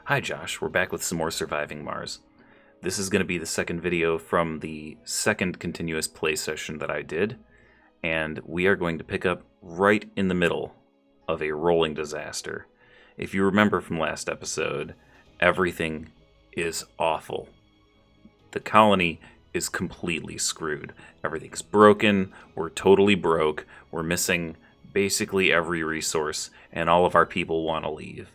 Hi Josh, we're back with some more Surviving Mars. This is going to be the second video from the second continuous play session that I did, and we are going to pick up right in the middle of a rolling disaster. If you remember from last episode, everything is awful. The colony is completely screwed. Everything's broken, we're totally broke, we're missing basically every resource, and all of our people want to leave.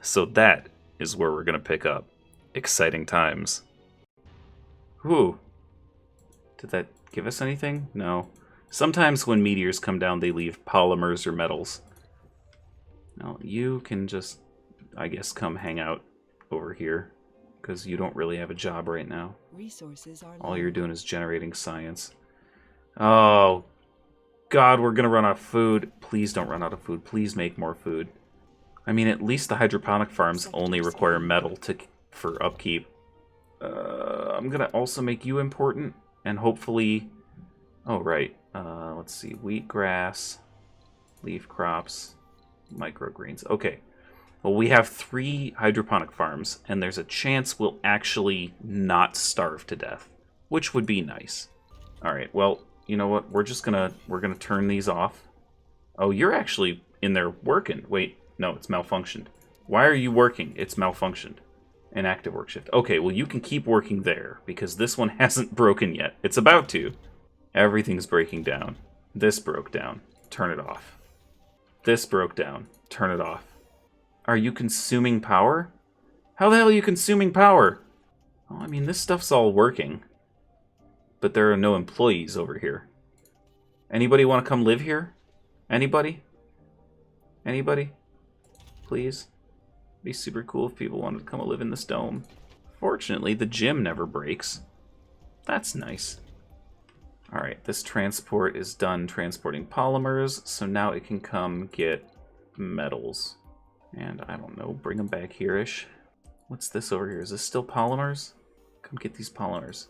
So that is where we're going to pick up. Exciting times. Whew. Did that give us anything? No. Sometimes when meteors come down, they leave polymers or metals. Now, you can just, I guess, come hang out over here, because you don't really have a job right now. Resources are All you're doing is generating science. Oh, God, we're going to run out of food. Please don't run out of food. Please make more food. I mean, at least the hydroponic farms only require metal for upkeep. I'm gonna also make you important, and hopefully... Oh, right. Let's see. Wheat, grass, leaf crops, microgreens. Okay. Well, we have 3 hydroponic farms, and there's a chance we'll actually not starve to death, which would be nice. Alright, well, you know what? We're gonna turn these off. Oh, you're actually in there working. Wait. No, it's malfunctioned. Why are you working? It's malfunctioned. Inactive work shift. Okay, well you can keep working there, because this one hasn't broken yet. It's about to. Everything's breaking down. This broke down. Turn it off. This broke down. Turn it off. Are you consuming power? How the hell are you consuming power? Well, I mean, this stuff's all working. But there are no employees over here. Anybody want to come live here? Anybody? Anybody? Please? It'd be super cool if people wanted to come and live in this dome. Fortunately, the gym never breaks. That's nice. Alright, this transport is done transporting polymers, so now it can come get metals. And, I don't know, bring them back here-ish. What's this over here? Is this still polymers? Come get these polymers.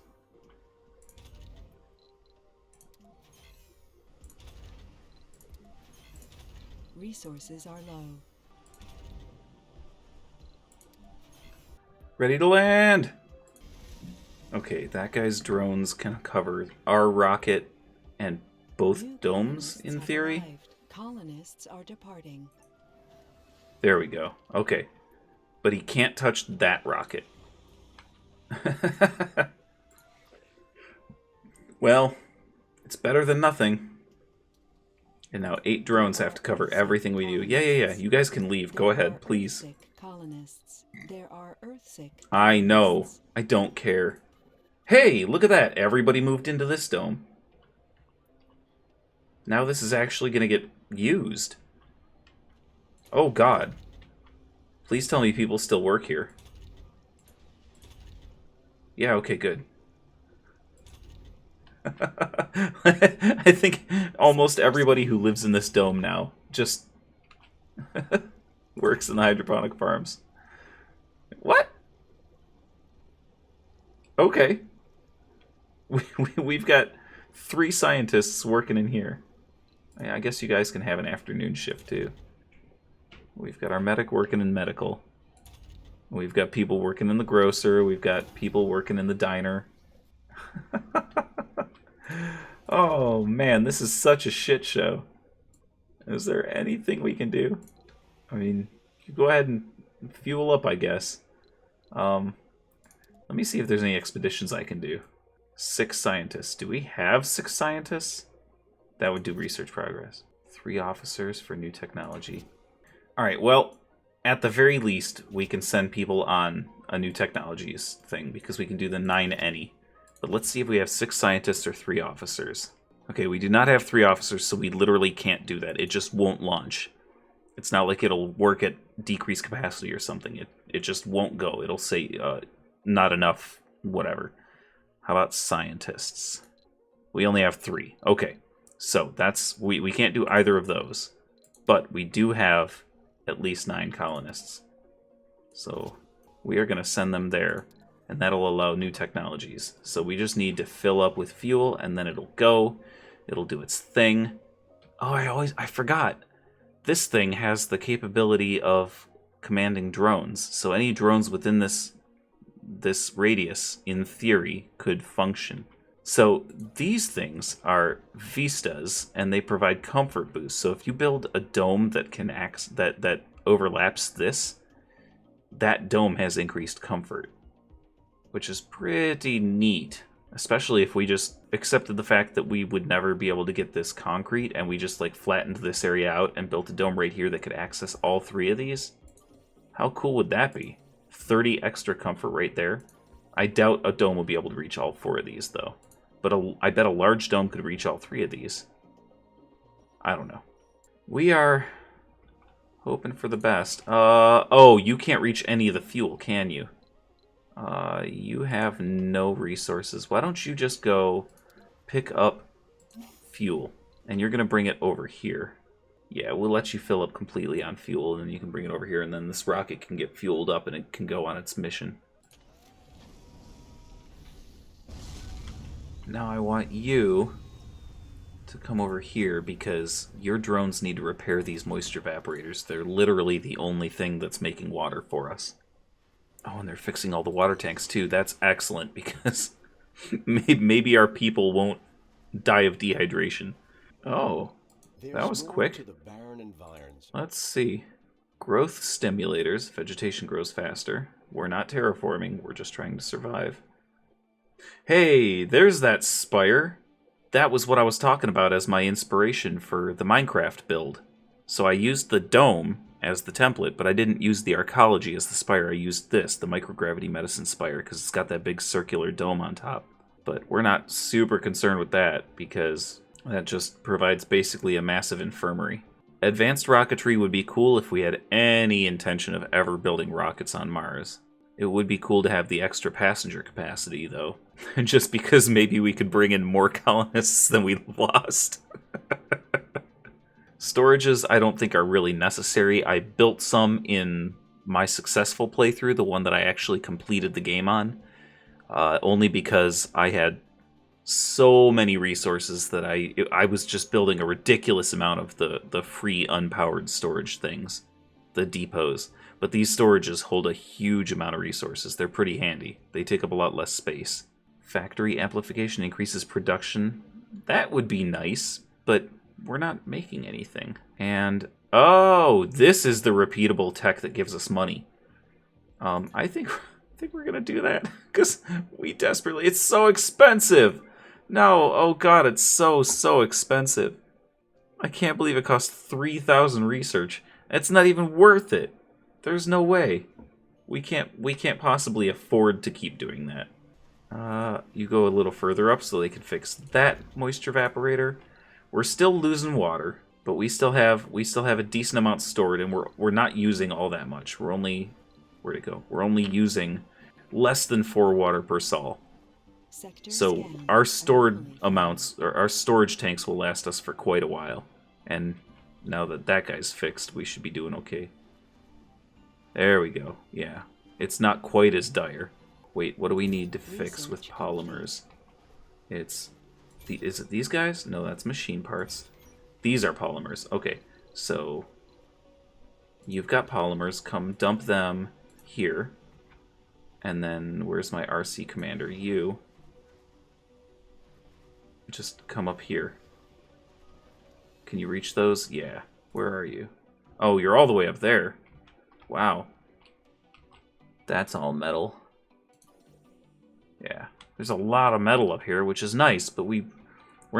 Resources are low. Ready to land! Okay, that guy's drones can cover our rocket and both domes, in theory. Colonists are departing. There we go. Okay. But he can't touch that rocket. Well, it's better than nothing. And now 8 drones have to cover everything we do. Yeah. You guys can leave. Go ahead, please. Colonists. There are Earth-sick. I know. I don't care. Hey, look at that. Everybody moved into this dome. Now this is actually going to get used. Oh, God. Please tell me people still work here. Yeah, okay, good. I think almost everybody who lives in this dome now just works in the hydroponic farms. What? Okay. We've got 3 scientists working in here. I guess you guys can have an afternoon shift too. We've got our medic working in medical. We've got people working in the grocer. We've got people working in the diner. Oh man, this is such a shit show. Is there anything we can do? I mean, you go ahead and fuel up, I guess. Let me see if there's any expeditions I can do. 6 scientists. Do we have 6 scientists? That would do research progress. 3 officers for new technology. Alright, well, at the very least, we can send people on a new technologies thing, because we can do the 9 any. But let's see if we have 6 scientists or 3 officers. Okay, we do not have 3 officers, so we literally can't do that. It just won't launch. It's not like it'll work at decreased capacity or something. It just won't go. It'll say, not enough, whatever. How about scientists? We only have 3. Okay, so that's we can't do either of those. But we do have at least 9 colonists. So we are going to send them there, and that'll allow new technologies. So we just need to fill up with fuel, and then it'll go. It'll do its thing. Oh, I forgot. This thing has the capability of commanding drones. So any drones within this radius, in theory, could function. So these things are vistas, and they provide comfort boosts. So if you build a dome that can that overlaps this, that dome has increased comfort, which is pretty neat. Especially if we just accepted the fact that we would never be able to get this concrete, and we just like flattened this area out and built a dome right here that could access all 3 of these. How cool would that be? 30 extra comfort right there. I doubt a dome will be able to reach all 4 of these, though. But I bet a large dome could reach all 3 of these. I don't know. We are hoping for the best. Oh, you can't reach any of the fuel, can you? You have no resources. Why don't you just go pick up fuel? And you're going to bring it over here. Yeah, we'll let you fill up completely on fuel, and then you can bring it over here, and then this rocket can get fueled up, and it can go on its mission. Now I want you to come over here, because your drones need to repair these moisture evaporators. They're literally the only thing that's making water for us. Oh, and they're fixing all the water tanks, too. That's excellent, because maybe our people won't die of dehydration. Oh, that was quick. Let's see. Growth stimulators. Vegetation grows faster. We're not terraforming. We're just trying to survive. Hey, there's that spire. That was what I was talking about as my inspiration for the Minecraft build. So I used the dome as the template, but I didn't use the arcology as the spire. I used this, the microgravity medicine spire, because it's got that big circular dome on top. But we're not super concerned with that, because that just provides basically a massive infirmary. Advanced rocketry would be cool if we had any intention of ever building rockets on Mars. It would be cool to have the extra passenger capacity, though. Just because maybe we could bring in more colonists than we lost. Storages, I don't think are really necessary. I built some in my successful playthrough, the one that I actually completed the game on, only because I had so many resources that I was just building a ridiculous amount of the free unpowered storage things, the depots. But these storages hold a huge amount of resources. They're pretty handy. They take up a lot less space. Factory amplification increases production. That would be nice, but we're not making anything. And, oh, this is the repeatable tech that gives us money. I think we're gonna do that, because we desperately... It's so expensive! No, oh god, it's so expensive. I can't believe it cost 3,000 research. It's not even worth it. There's no way. We can't possibly afford to keep doing that. You go a little further up so they can fix that moisture evaporator. We're still losing water, but we still have a decent amount stored, and we're not using all that much. We're only... Where'd it go? We're only using less than 4 water per sol. So our stored amounts, or our storage tanks, will last us for quite a while. And now that that guy's fixed, we should be doing okay. There we go. Yeah. It's not quite as dire. Wait, what do we need to fix with polymers? Is it these guys? No, that's machine parts. These are polymers. Okay, so you've got polymers. Come dump them here. And then, where's my RC commander? You. Just come up here. Can you reach those? Yeah. Where are you? Oh, you're all the way up there. Wow. That's all metal. Yeah. There's a lot of metal up here, which is nice, but we're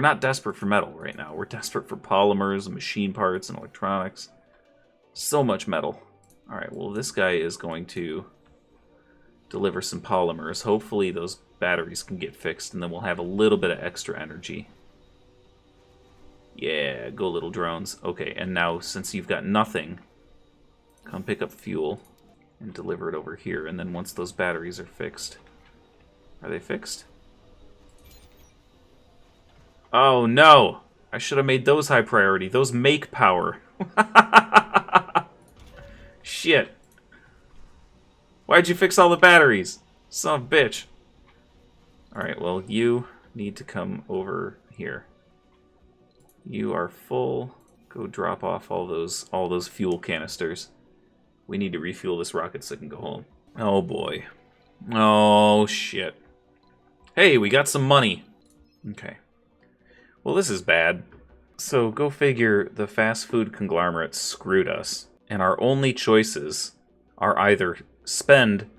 not desperate for metal right now. We're desperate for polymers and machine parts and electronics. So much metal. Alright, well, this guy is going to deliver some polymers. Hopefully those batteries can get fixed, and then we'll have a little bit of extra energy. Yeah, go little drones. Okay, and now, since you've got nothing, come pick up fuel and deliver it over here, and then once those batteries are fixed... Are they fixed? Oh, no! I should have made those high priority. Those make power. Shit. Why'd you fix all the batteries? Son of a bitch. Alright, well, you need to come over here. You are full. Go drop off all those fuel canisters. We need to refuel this rocket so it can go home. Oh boy. Oh shit. Hey, we got some money. Okay. Well, this is bad. So go figure, the fast food conglomerate screwed us. And our only choices are either spend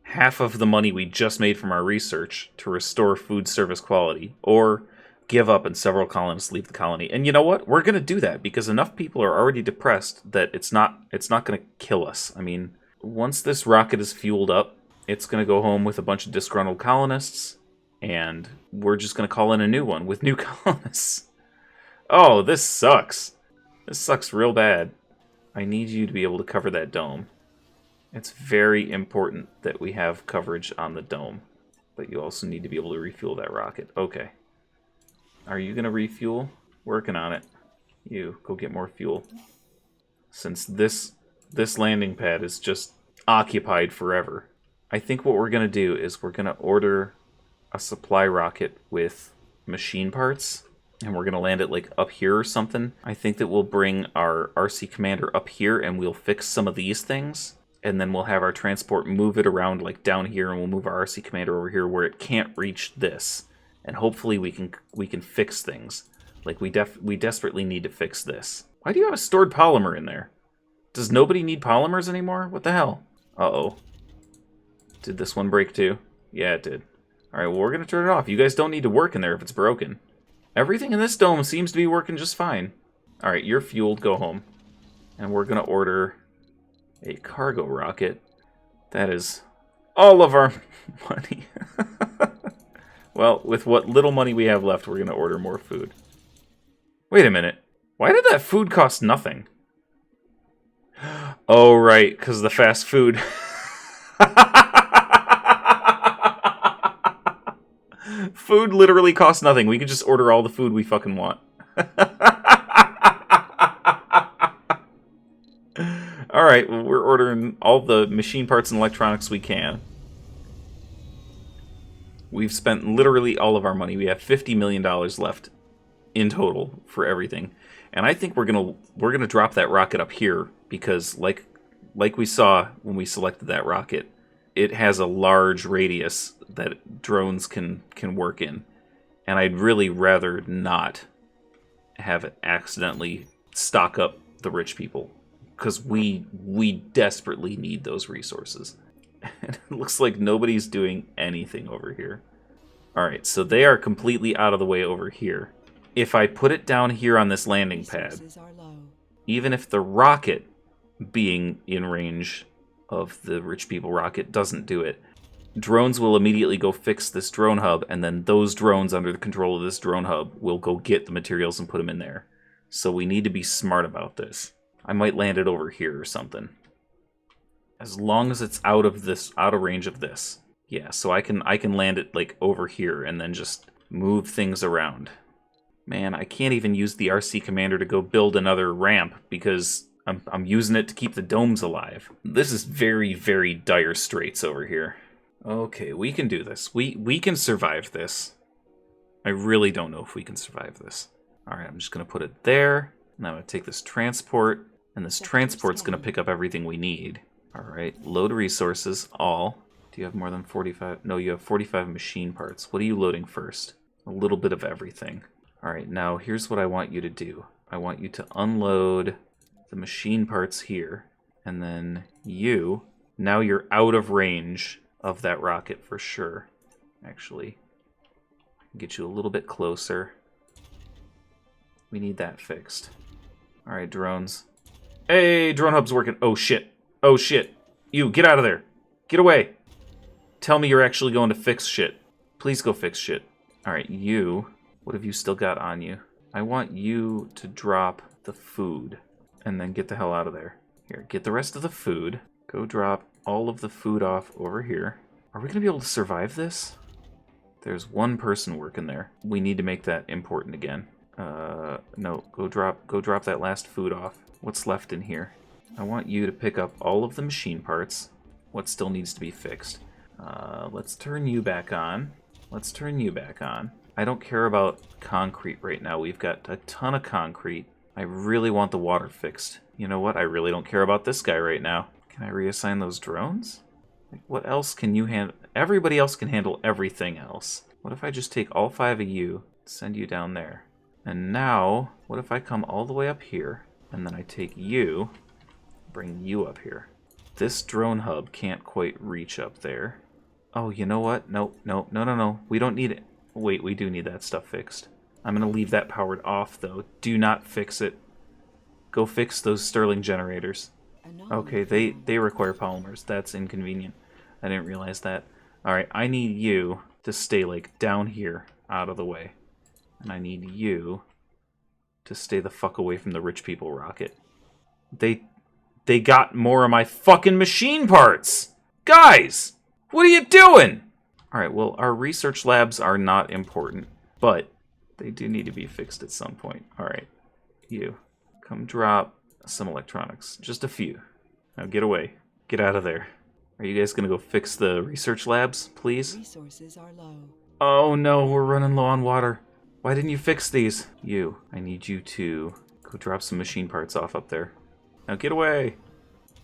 half of the money we just made from our research to restore food service quality, or give up and several colonists leave the colony. And you know what? We're going to do that because enough people are already depressed that it's not going to kill us. I mean, once this rocket is fueled up, it's going to go home with a bunch of disgruntled colonists, and we're just going to call in a new one with new colonists. Oh, this sucks. This sucks real bad. I need you to be able to cover that dome. It's very important that we have coverage on the dome. But you also need to be able to refuel that rocket. Okay. Are you going to refuel? Working on it. You, go get more fuel. Since this landing pad is just occupied forever, I think what we're going to do is we're going to order a supply rocket with machine parts. And we're going to land it, like, up here or something. I think that we'll bring our RC commander up here and we'll fix some of these things. And then we'll have our transport move it around, like, down here, and we'll move our RC commander over here where it can't reach this. And hopefully we can fix things. Like, we desperately need to fix this. Why do you have a stored polymer in there? Does nobody need polymers anymore? What the hell? Uh-oh. Did this one break too? Yeah, it did. Alright, well, we're going to turn it off. You guys don't need to work in there if it's broken. Everything in this dome seems to be working just fine. Alright, you're fueled. Go home. And we're going to order a cargo rocket. That is all of our money. Well, with what little money we have left, we're going to order more food. Wait a minute. Why did that food cost nothing? Oh, right, because the fast food. Food literally costs nothing. We can just order all the food we fucking want. Alright, well, we're ordering all the machine parts and electronics we can. We've spent literally all of our money. We have $50 million left in total for everything. And I think we're gonna drop that rocket up here because like we saw when we selected that rocket, it has a large radius that drones can work in. And I'd really rather not have it accidentally stock up the rich people, because we desperately need those resources. And it looks like nobody's doing anything over here. Alright, so they are completely out of the way over here. If I put it down here on this landing pad, even if the rocket being in range of the rich people rocket doesn't do it, drones will immediately go fix this drone hub, and then those drones under the control of this drone hub will go get the materials and put them in there. So we need to be smart about this. I might land it over here or something. As long as it's out of range of this. Yeah, so I can land it like over here and then just move things around. Man, I can't even use the RC commander to go build another ramp because I'm using it to keep the domes alive. This is very, very dire straits over here. Okay, we can do this. We can survive this. I really don't know if we can survive this. Alright, I'm just going to put it there. And I'm going to take this transport. And this transport's going to pick up everything we need. Alright, load resources, all. Do you have more than 45? No, you have 45 machine parts. What are you loading first? A little bit of everything. Alright, now here's what I want you to do. I want you to unload the machine parts here. And then you, now you're out of range of that rocket for sure. Actually, get you a little bit closer. We need that fixed. Alright, drones. Hey, drone hub's working. Oh shit. Oh shit. You, get out of there. Get away. Tell me you're actually going to fix shit. Please go fix shit. Alright, you. What have you still got on you? I want you to drop the food. And then get the hell out of there. Here, get the rest of the food. Go drop all of the food off over here. Are we going to be able to survive this? There's one person working there. We need to make that important again. No, go drop that last food off. What's left in here? I want you to pick up all of the machine parts. What still needs to be fixed? Let's turn you back on. Let's turn you back on. I don't care about concrete right now. We've got a ton of concrete. I really want the water fixed. You know what? I really don't care about this guy right now. Can I reassign those drones? Like, what else can you handle? Everybody else can handle everything else. What if I just take all 5 of you, send you down there? And now, what if I come all the way up here, and then I take you, bring you up here? This drone hub can't quite reach up there. Oh, you know what? Nope, nope, no, no, no. We don't need it. Wait, we do need that stuff fixed. I'm going to leave that powered off, though. Do not fix it. Go fix those Stirling generators. Okay, they require polymers. That's inconvenient. I didn't realize that. Alright, I need you to stay, like, down here, out of the way. And I need you to stay the fuck away from the rich people rocket. They got more of my fucking machine parts! Guys! What are you doing? Alright, well, our research labs are not important, but they do need to be fixed at some point. Alright, you. Come drop some electronics. Just a few. Now get away. Get out of there. Are you guys gonna go fix the research labs, please? Resources are low. Oh no, we're running low on water. Why didn't you fix these? You. I need you to go drop some machine parts off up there. Now get away.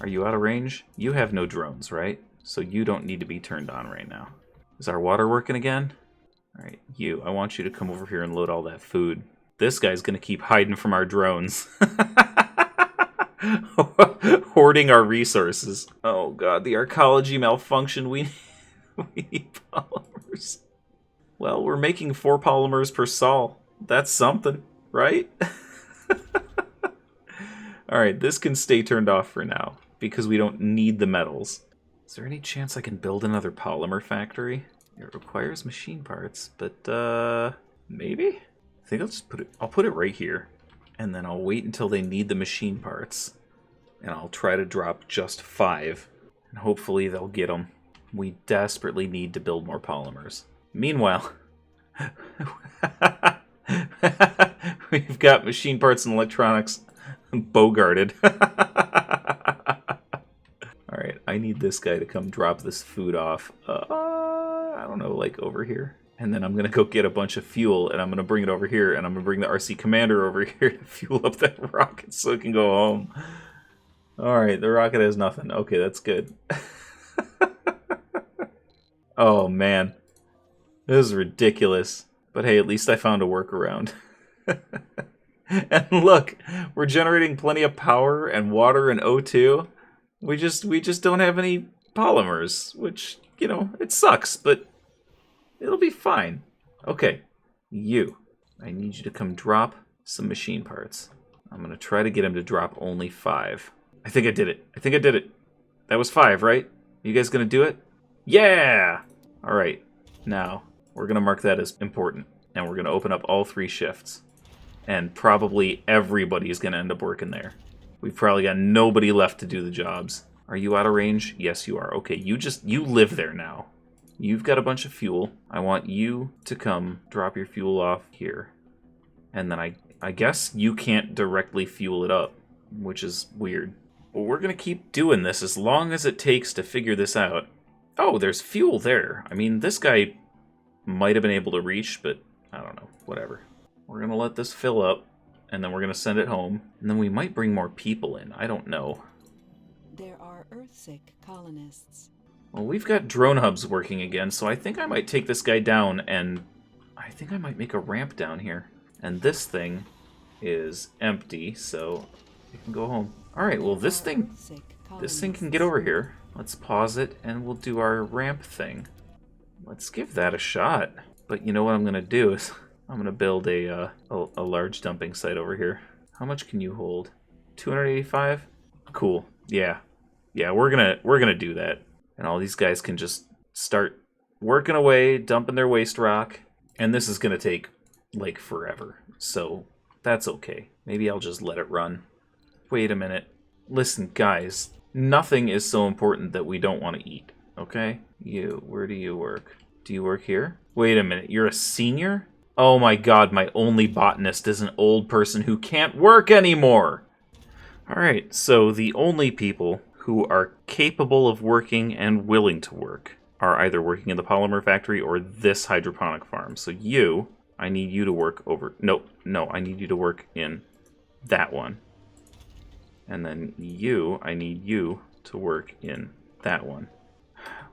Are you out of range? You have no drones, right? So you don't need to be turned on right now. Is our water working again? Alright, you. I want you to come over here and load all that food. This guy's gonna keep hiding from our drones. Hoarding our resources. Oh god, the arcology malfunctioned. We need polymers. Well, we're making 4 polymers per sol. That's something, right? Alright, this can stay turned off for now, because we don't need the metals. Is there any chance I can build another polymer factory? It requires machine parts, but, maybe? I think I'll just put it right here. And then I'll wait until they need the machine parts. And I'll try to drop just 5. And hopefully they'll get them. We desperately need to build more polymers. Meanwhile, we've got machine parts and electronics bogarted. Alright, I need this guy to come drop this food off. I don't know, like over here. And then I'm going to go get a bunch of fuel, and I'm going to bring it over here, and I'm going to bring the RC Commander over here to fuel up that rocket so it can go home. Alright, the rocket has nothing. Okay, that's good. Oh, man. This is ridiculous. But hey, at least I found a workaround. And look, we're generating plenty of power and water and O2. We just don't have any polymers, which, you know, it sucks, but it'll be fine. Okay, you. I need you to come drop some machine parts. I'm going to try to get him to drop only 5. I think I did it. I think I did it. That was 5, right? You guys going to do it? Yeah! Alright, now, we're going to mark that as important. And we're going to open up all 3 shifts. And probably everybody is going to end up working there. We've probably got nobody left to do the jobs. Are you out of range? Yes, you are. Okay, you live there now. You've got a bunch of fuel. I want you to come drop your fuel off here. And then I guess you can't directly fuel it up, which is weird. But we're going to keep doing this as long as it takes to figure this out. Oh, there's fuel there. I mean, this guy might have been able to reach, but I don't know. Whatever. We're going to let this fill up, and then we're going to send it home. And then we might bring more people in. I don't know. There are Earthsick colonists. Well, we've got drone hubs working again, so I think I might take this guy down, and I think I might make a ramp down here. And this thing is empty, so it can go home. Alright, well this thing can get over here. Let's pause it, and we'll do our ramp thing. Let's give that a shot. But you know what I'm going to do is I'm going to build a large dumping site over here. How much can you hold? 285? Cool. Yeah. Yeah, we're gonna do that. And all these guys can just start working away, dumping their waste rock. And this is gonna take, like, forever. So, that's okay. Maybe I'll just let it run. Wait a minute. Listen, guys. Nothing is so important that we don't want to eat. Okay? You, where do you work? Do you work here? Wait a minute, you're a senior? Oh my god, my only botanist is an old person who can't work anymore! Alright, so the only people who are capable of working and willing to work are either working in the polymer factory or this hydroponic farm. So you, I need you to work over... No, I need you to work in that one. And then you, I need you to work in that one.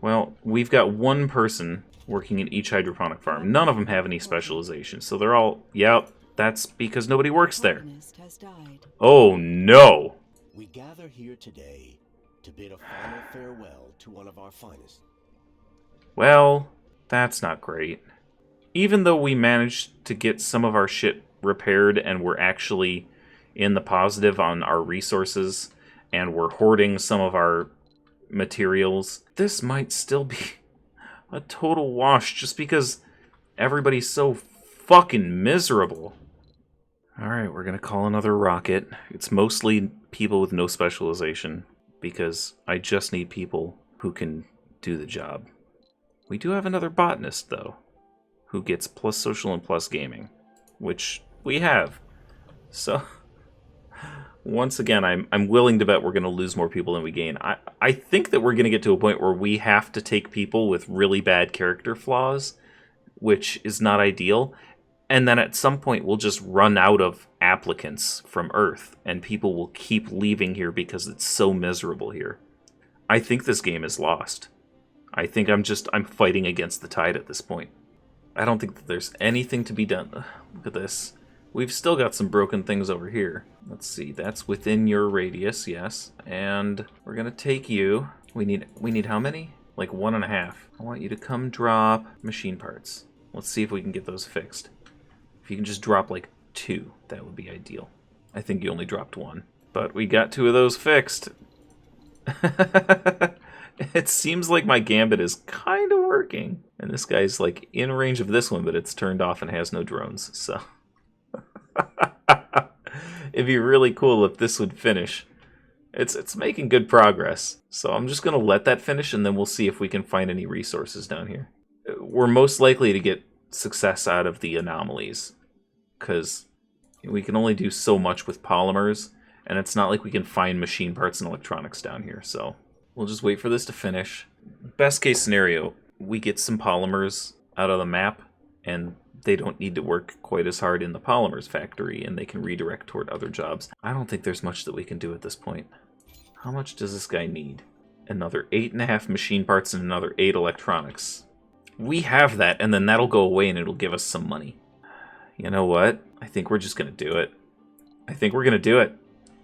Well, we've got one person working in each hydroponic farm. None of them have any specialization, so they're all, yep, that's because nobody works there. Colonist has died. Oh no! We gather here today to bid a final farewell to one of our finest. Well, that's not great. Even though we managed to get some of our shit repaired and we're actually in the positive on our resources and we're hoarding some of our materials, this might still be a total wash just because everybody's so fucking miserable. Alright, we're gonna call another rocket. It's mostly people with no specialization because I just need people who can do the job. We do have another botanist, though, who gets plus social and plus gaming, which we have. So, once again, I'm willing to bet we're going to lose more people than we gain. I think that we're going to get to a point where we have to take people with really bad character flaws, which is not ideal, and then at some point we'll just run out of applicants from Earth, and people will keep leaving here because it's so miserable here. I think this game is lost. I think I'm fighting against the tide at this point. I don't think that there's anything to be done. Look at this. We've still got some broken things over here. Let's see, that's within your radius, yes. And we're gonna take you. We need how many? Like 1.5. I want you to come drop machine parts. Let's see if we can get those fixed. If you can just drop like 2, that would be ideal. I think you only dropped 1. But we got 2 of those fixed. It seems like my gambit is kind of working. And this guy's like in range of this one, but it's turned off and has no drones, so. It'd be really cool if this would finish. It's making good progress. So I'm just going to let that finish, and then we'll see if we can find any resources down here. We're most likely to get success out of the anomalies, because we can only do so much with polymers, and it's not like we can find machine parts and electronics down here, so we'll just wait for this to finish. Best case scenario, we get some polymers out of the map, and they don't need to work quite as hard in the polymers factory, and they can redirect toward other jobs. I don't think there's much that we can do at this point. How much does this guy need? Another 8.5 machine parts and another 8 electronics. We have that, and then that'll go away and it'll give us some money. You know what? I think we're just going to do it. I think we're going to do it.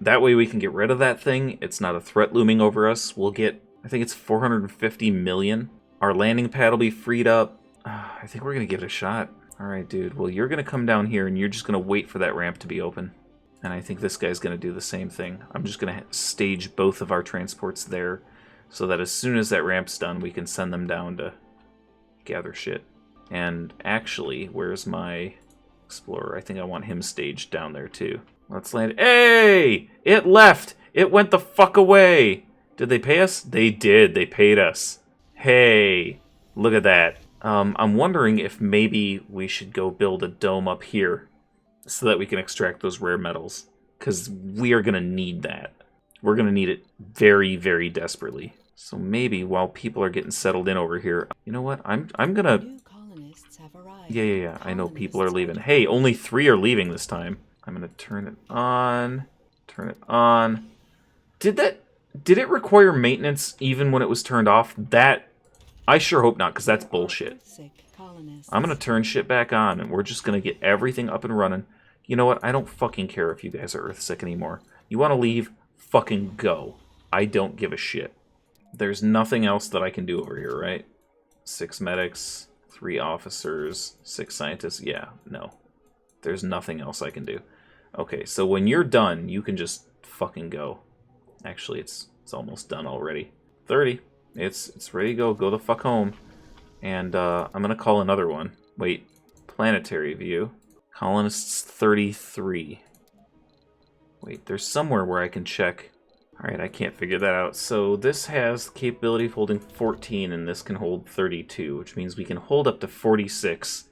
That way we can get rid of that thing. It's not a threat looming over us. We'll get, I think it's 450 million. Our landing pad will be freed up. I think we're going to give it a shot. Alright, dude. Well, you're going to come down here and you're just going to wait for that ramp to be open. And I think this guy's going to do the same thing. I'm just going to stage both of our transports there so that as soon as that ramp's done, we can send them down to gather shit. And actually, where's my explorer? I think I want him staged down there too. Let's land. Hey! It left! It went the fuck away! Did they pay us? They did. They paid us. Hey! Look at that. I'm wondering if maybe we should go build a dome up here so that we can extract those rare metals. Because we are going to need that. We're going to need it very, very desperately. So maybe while people are getting settled in over here, you know what? I'm going to... New colonists have arrived. Yeah. I know people are leaving. Hey, only 3 are leaving this time. I'm going to turn it on. Turn it on. Did it require maintenance even when it was turned off? I sure hope not, because that's bullshit. I'm going to turn shit back on, and we're just going to get everything up and running. You know what? I don't fucking care if you guys are Earthsick anymore. You want to leave? Fucking go. I don't give a shit. There's nothing else that I can do over here, right? 6 medics, 3 officers, 6 scientists. Yeah, no. There's nothing else I can do. Okay, so when you're done, you can just fucking go. Actually, it's almost done already. 30. It's ready to go. Go the fuck home. And I'm going to call another one. Wait. Planetary view. Colonists 33. Wait, there's somewhere where I can check. Alright, I can't figure that out. So this has the capability of holding 14, and this can hold 32, which means we can hold up to 46.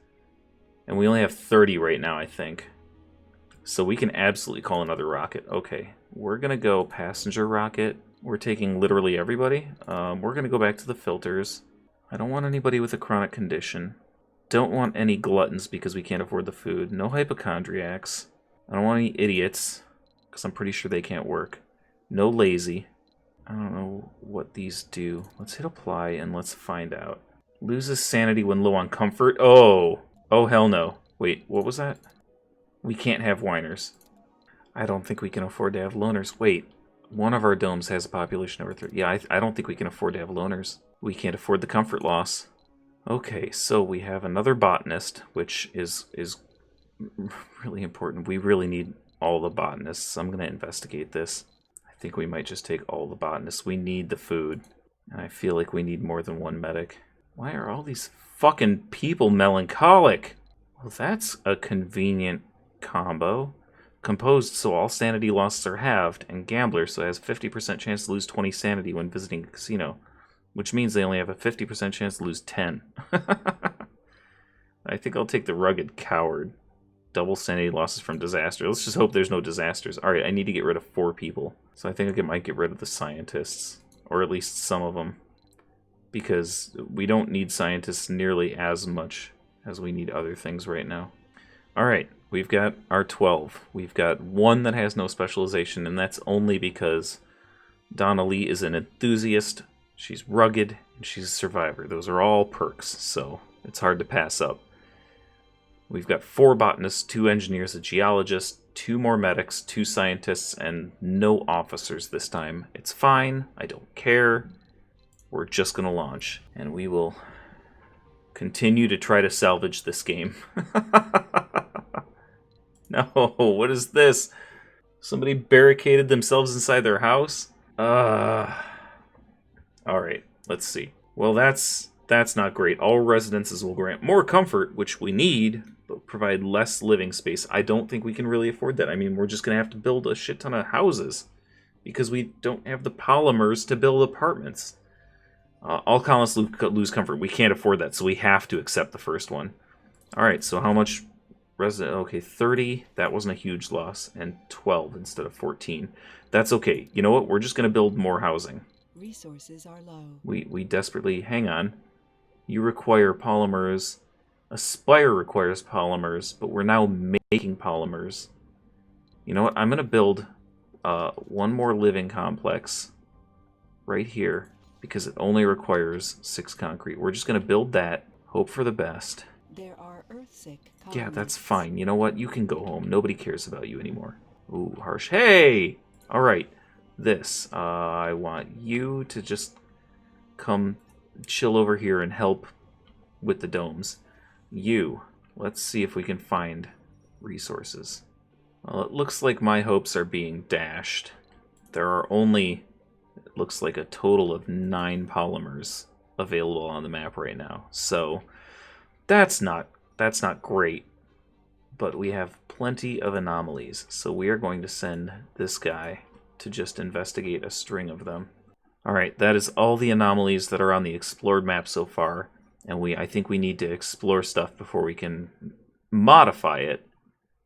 And we only have 30 right now, I think. So we can absolutely call another rocket. Okay, we're going to go passenger rocket. We're taking literally everybody. We're going to go back to the filters. I don't want anybody with a chronic condition. Don't want any gluttons because we can't afford the food. No hypochondriacs. I don't want any idiots because I'm pretty sure they can't work. No lazy. I don't know what these do. Let's hit apply and let's find out. Loses sanity when low on comfort. Oh. Oh, hell no. Wait, what was that? We can't have whiners. I don't think we can afford to have loners. Wait, one of our domes has a population over 30. Yeah, I don't think we can afford to have loners. We can't afford the comfort loss. Okay, so we have another botanist, which is really important. We really need all the botanists. I'm going to investigate this. I think we might just take all the botanists. We need the food. And I feel like we need more than one medic. Why are all these fucking people melancholic? Well, that's a convenient combo. Composed so all sanity losses are halved, and gambler so has 50% chance to lose 20 sanity when visiting a casino. Which means they only have a 50% chance to lose 10. I think I'll take the rugged coward. Double sanity losses from disaster. Let's just hope there's no disasters. Alright, I need to get rid of 4 people. So I think I might get rid of the scientists. Or at least some of them. Because we don't need scientists nearly as much as we need other things right now. Alright, we've got our 12. We've got 1 that has no specialization, and that's only because Donna Lee is an enthusiast. She's rugged, and she's a survivor. Those are all perks, so it's hard to pass up. We've got 4 botanists, 2 engineers, a geologist, 2 more medics, 2 scientists, and no officers this time. It's fine. I don't care. We're just going to launch, and we will continue to try to salvage this game. No, what is this? Somebody barricaded themselves inside their house? Alright, let's see. Well, that's not great. All residences will grant more comfort, which we need, but provide less living space. I don't think we can really afford that. I mean, we're just going to have to build a shit ton of houses because we don't have the polymers to build apartments. All colonists lose comfort. We can't afford that, so we have to accept the first one. Alright, so how much resident? Okay, 30. That wasn't a huge loss. And 12 instead of 14. That's okay. You know what? We're just going to build more housing. Resources are low. We desperately... Hang on. You require polymers. Aspire requires polymers, but we're now making polymers. You know what? I'm going to build 1 more living complex right here because it only requires 6 concrete. We're just going to build that. Hope for the best. There are Earthsick colonists. Yeah, that's fine. You know what? You can go home. Nobody cares about you anymore. Ooh, harsh. Hey! Alright. This. I want you to just come chill over here and help with the domes. You. Let's see if we can find resources. Well, it looks like my hopes are being dashed. There are only, it looks like a total of 9 polymers available on the map right now. So that's not great. But we have plenty of anomalies. So we are going to send this guy to just investigate a string of them. Alright, that is all the anomalies that are on the explored map so far. And I think we need to explore stuff before we can modify it.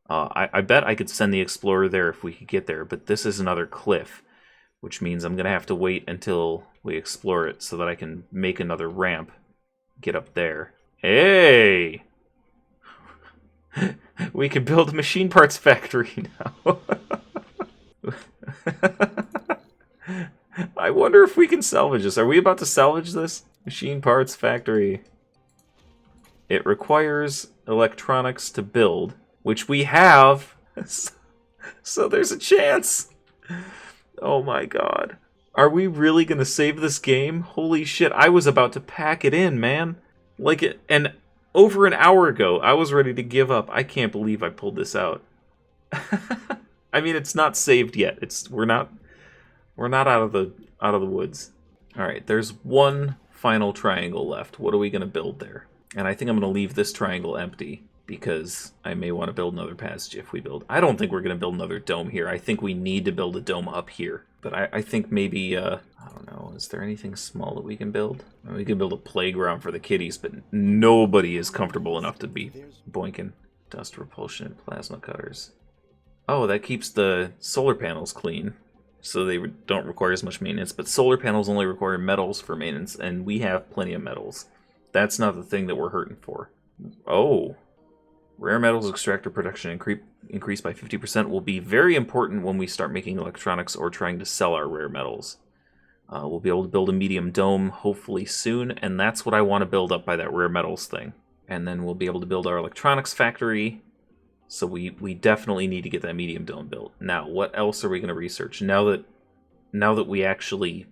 I bet I could send the explorer there if we could get there, but this is another cliff, which means I'm going to have to wait until we explore it so that I can make another ramp, get up there. Hey! We can build a machine parts factory now. I wonder if we can salvage this. Are we about to salvage this? Machine parts factory. It requires electronics to build, which we have. So there's a chance. Oh my god. Are we really going to save this game? Holy shit, I was about to pack it in, man. And over an hour ago, I was ready to give up. I can't believe I pulled this out. I mean, it's not saved yet. We're not out of the woods. All right, there's one final triangle left. What are we going to build there? And I think I'm going to leave this triangle empty because I may want to build another passage if we build. I don't think we're going to build another dome here. I think we need to build a dome up here. But I think maybe, I don't know, is there anything small that we can build? I mean, we can build a playground for the kiddies, but nobody is comfortable enough to be boinking. Dust repulsion and plasma cutters. Oh, that keeps the solar panels clean, so they don't require as much maintenance. But solar panels only require metals for maintenance, and we have plenty of metals. That's not the thing that we're hurting for. Oh. Rare metals extractor production increased by 50% will be very important when we start making electronics or trying to sell our rare metals. We'll be able to build a medium dome hopefully soon, and that's what I want to build up by that rare metals thing. And then we'll be able to build our electronics factory. So we definitely need to get that medium dome built. Now, what else are we going to research now that we actually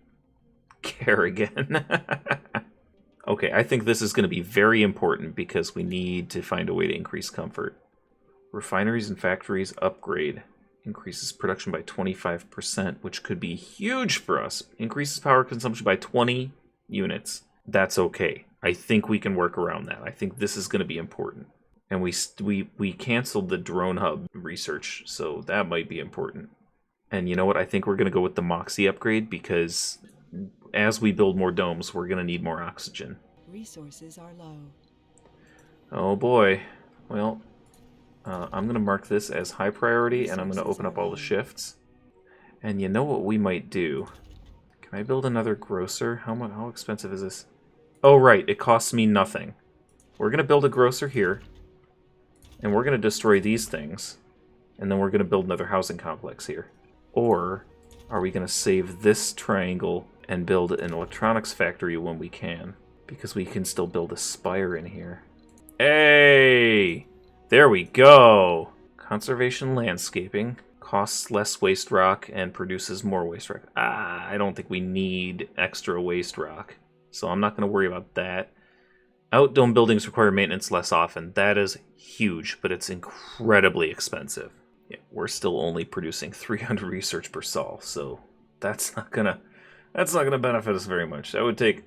care again? Okay, I think this is going to be very important because we need to find a way to increase comfort. Refineries and factories upgrade. Increases production by 25%, which could be huge for us. Increases power consumption by 20 units. That's okay. I think we can work around that. I think this is going to be important. And we canceled the drone hub research, so that might be important. And you know what? I think we're going to go with the Moxie upgrade because as we build more domes, we're going to need more oxygen. Resources are low. Oh boy. Well, I'm going to mark this as high priority, and I'm going to open up all the shifts. And you know what we might do? Can I build another grocer? How expensive is this? Oh, right. It costs me nothing. We're going to build a grocer here, and we're going to destroy these things, and then we're going to build another housing complex here. Or are we going to save this triangle and build an electronics factory when we can? Because we can still build a spire in here. Hey! There we go! Conservation landscaping. Costs less waste rock and produces more waste rock. I don't think we need extra waste rock. So I'm not going to worry about that. Outdome buildings require maintenance less often. That is huge, but it's incredibly expensive. Yeah, we're still only producing 300 research per sol, so that's not gonna benefit us very much. That would take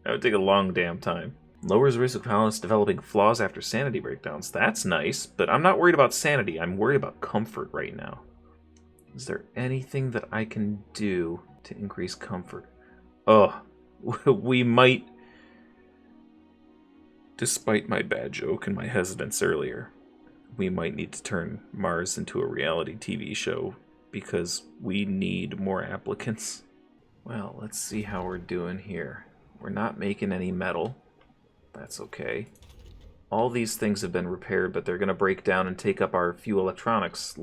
a long damn time. Lowers risk of colonists developing flaws after sanity breakdowns. That's nice, but I'm not worried about sanity. I'm worried about comfort right now. Is there anything that I can do to increase comfort? Oh, we might, despite my bad joke and my hesitance earlier, we might need to turn Mars into a reality TV show because we need more applicants. Well, let's see how we're doing here. We're not making any metal. That's okay. All these things have been repaired, but they're going to break down and take up our few electronics.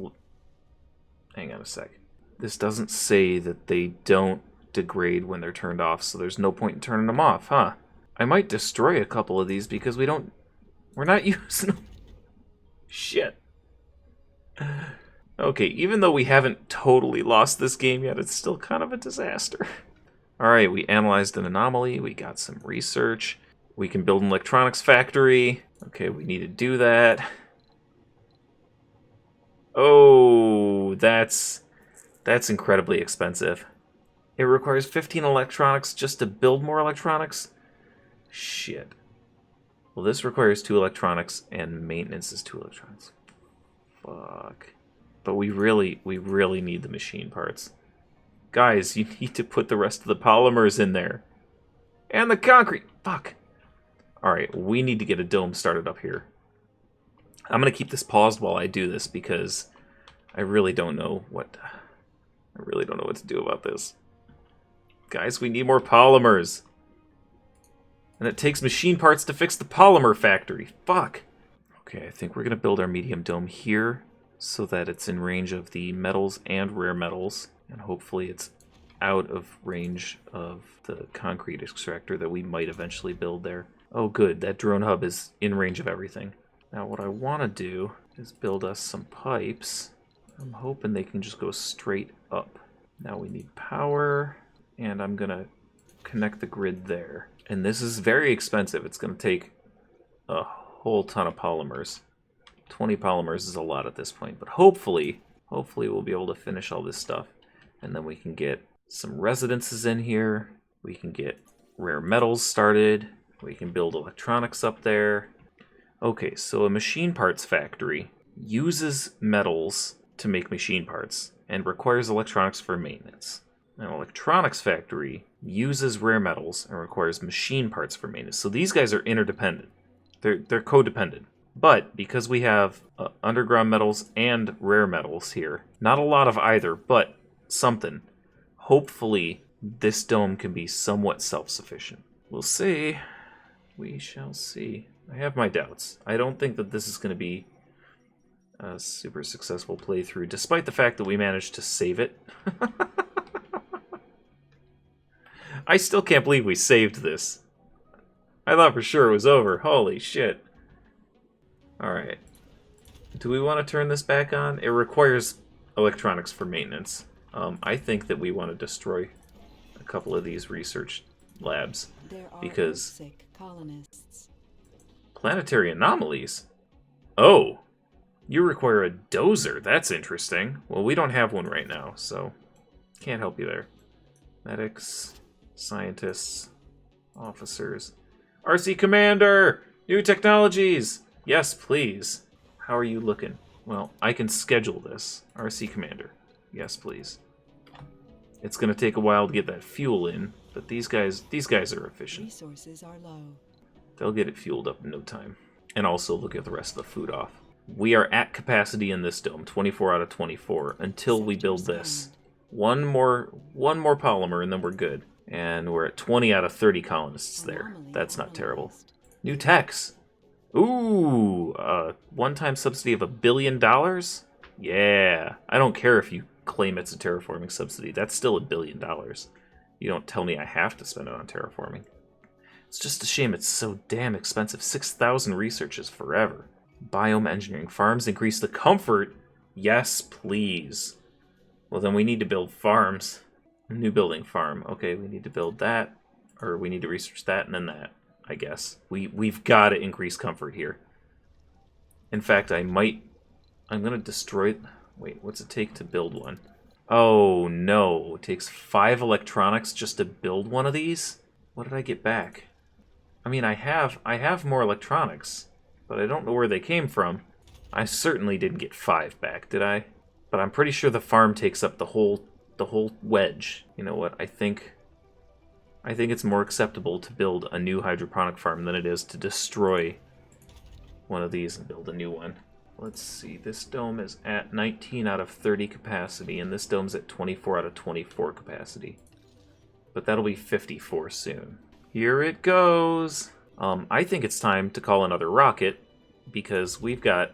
Hang on a sec. This doesn't say that they don't degrade when they're turned off, so there's no point in turning them off, huh? I might destroy a couple of these because we're not using them. Shit. Okay, even though we haven't totally lost this game yet, it's still kind of a disaster. Alright, we analyzed an anomaly, we got some research. We can build an electronics factory. Okay, we need to do that. Oh, that's incredibly expensive. It requires 15 electronics just to build more electronics? Shit. Well, this requires 2 electronics, and maintenance is 2 electronics. Fuck. But we really need the machine parts. Guys, you need to put the rest of the polymers in there. And the concrete. Fuck. Alright, we need to get a dome started up here. I'm going to keep this paused while I do this because I really don't know what to do about this. Guys, we need more polymers. And it takes machine parts to fix the polymer factory. Fuck. Okay, I think we're going to build our medium dome here so that it's in range of the metals and rare metals. And hopefully it's out of range of the concrete extractor that we might eventually build there. Oh good, that drone hub is in range of everything. Now what I want to do is build us some pipes. I'm hoping they can just go straight up. Now we need power, and I'm going to connect the grid there. And this is very expensive. It's going to take a whole ton of polymers. 20 polymers is a lot at this point, but hopefully we'll be able to finish all this stuff. And then we can get some residences in here. We can get rare metals started. We can build electronics up there. Okay, so a machine parts factory uses metals to make machine parts and requires electronics for maintenance. An electronics factory uses rare metals and requires machine parts for maintenance. So these guys are interdependent. They're codependent. But because we have underground metals and rare metals here, not a lot of either, but something. Hopefully this dome can be somewhat self-sufficient. We'll see. We shall see. I have my doubts. I don't think that this is going to be a super successful playthrough, despite the fact that we managed to save it. I still can't believe we saved this. I thought for sure it was over. Holy shit. Alright. Do we want to turn this back on? It requires electronics for maintenance. I think that we want to destroy a couple of these research labs. There are Because sick colonists. planetary anomalies? Oh. You require a dozer. That's interesting. Well, we don't have one right now, so can't help you there. Medics, scientists, officers. RC Commander! New technologies! Yes, please. How are you looking? Well, I can schedule this. RC Commander. Yes, please. It's gonna take a while to get that fuel in, but these guys are efficient. Resources are low. They'll get it fueled up in no time. And also look at the rest of the food off. We are at capacity in this dome, 24 out of 24, until we build this. One more polymer and then we're good. And we're at 20 out of 30 colonists there. That's not terrible. New techs. Ooh, one-time subsidy of $1 billion? Yeah. I don't care if you claim it's a terraforming subsidy. That's still $1 billion. You don't tell me I have to spend it on terraforming. It's just a shame it's so damn expensive. 6,000 research is forever. Biome engineering. Farms increase the comfort. Yes, please. Well, then we need to build farms. New building farm. Okay, we need to build that. Or we need to research that and then that, I guess. We've got to increase comfort here. In fact, I'm going to destroy... Wait, what's it take to build one? Oh, no. It takes 5 electronics just to build one of these? What did I get back? I mean, I have more electronics, but I don't know where they came from. I certainly didn't get 5 back, did I? But I'm pretty sure the farm takes up the whole wedge. You know what? I think it's more acceptable to build a new hydroponic farm than it is to destroy one of these and build a new one. Let's see. This dome is at 19 out of 30 capacity, and this dome's at 24 out of 24 capacity. But that'll be 54 soon. Here it goes! I think it's time to call another rocket, because we've got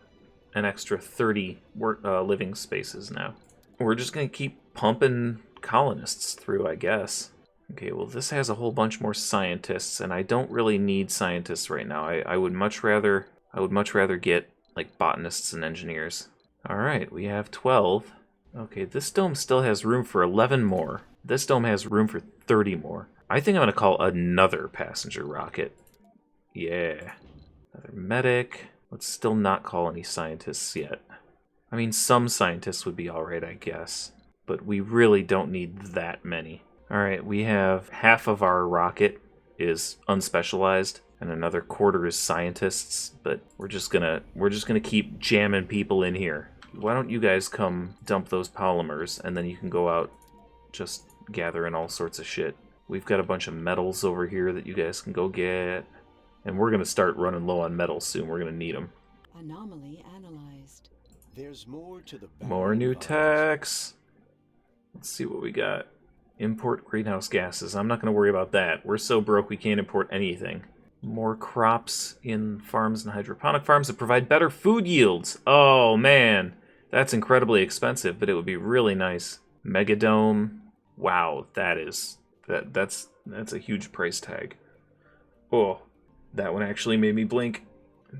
an extra 30 living spaces now. We're just going to keep pumping colonists through, I guess. Okay, well this has a whole bunch more scientists, and I don't really need scientists right now. I would much rather get like botanists and engineers. Alright, we have 12. Okay, this dome still has room for 11 more. This dome has room for 30 more. I think I'm going to call another passenger rocket. Yeah. Another medic. Let's still not call any scientists yet. I mean, some scientists would be alright, I guess. But we really don't need that many. Alright, we have half of our rocket is unspecialized, and another quarter is scientists, but we're just gonna keep jamming people in here. Why don't you guys come dump those polymers, and then you can go out just gathering all sorts of shit. We've got a bunch of metals over here that you guys can go get. And we're going to start running low on metals soon. We're going to need them. Anomaly analyzed. There's more to the More new techs. Let's see what we got. Import greenhouse gases. I'm not going to worry about that. We're so broke we can't import anything. More crops in farms and hydroponic farms that provide better food yields. Oh, man. That's incredibly expensive, but it would be really nice. Megadome. Wow, that's a huge price tag. Oh, that one actually made me blink.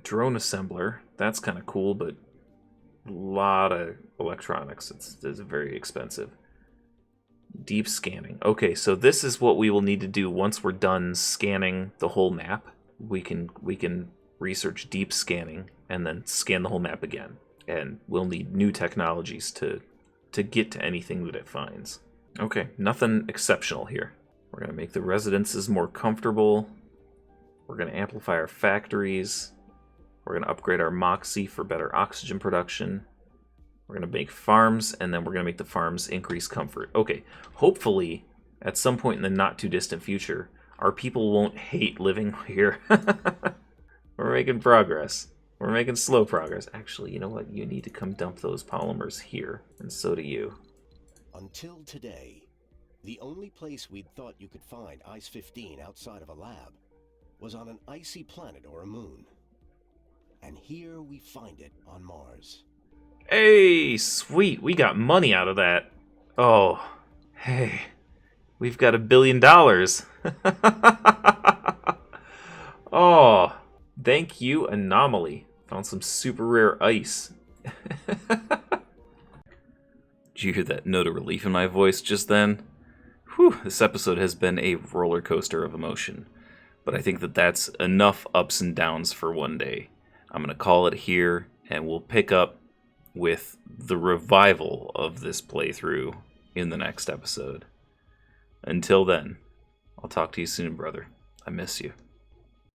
Drone assembler. That's kind of cool, but a lot of electronics. It's very expensive. Deep scanning. Okay, so this is what we will need to do once we're done scanning the whole map. We can research deep scanning and then scan the whole map again. And we'll need new technologies to get to anything that it finds. Okay, nothing exceptional here. We're going to make the residences more comfortable. We're going to amplify our factories. We're going to upgrade our Moxie for better oxygen production. We're going to make farms, and then we're going to make the farms increase comfort. Okay, hopefully, at some point in the not-too-distant future, our people won't hate living here. We're making progress. We're making slow progress. Actually, you know what? You need to come dump those polymers here, and so do you. Until today, the only place we'd thought you could find Ice-15 outside of a lab was on an icy planet or a moon. And here we find it on Mars. Hey, sweet. We got money out of that. Oh, hey. We've got $1 billion. Oh, thank you, Anomaly. Found some super rare ice. Did you hear that note of relief in my voice just then? Whew, this episode has been a roller coaster of emotion. But I think that that's enough ups and downs for one day. I'm going to call it here, and we'll pick up with the revival of this playthrough in the next episode. Until then, I'll talk to you soon, brother. I miss you.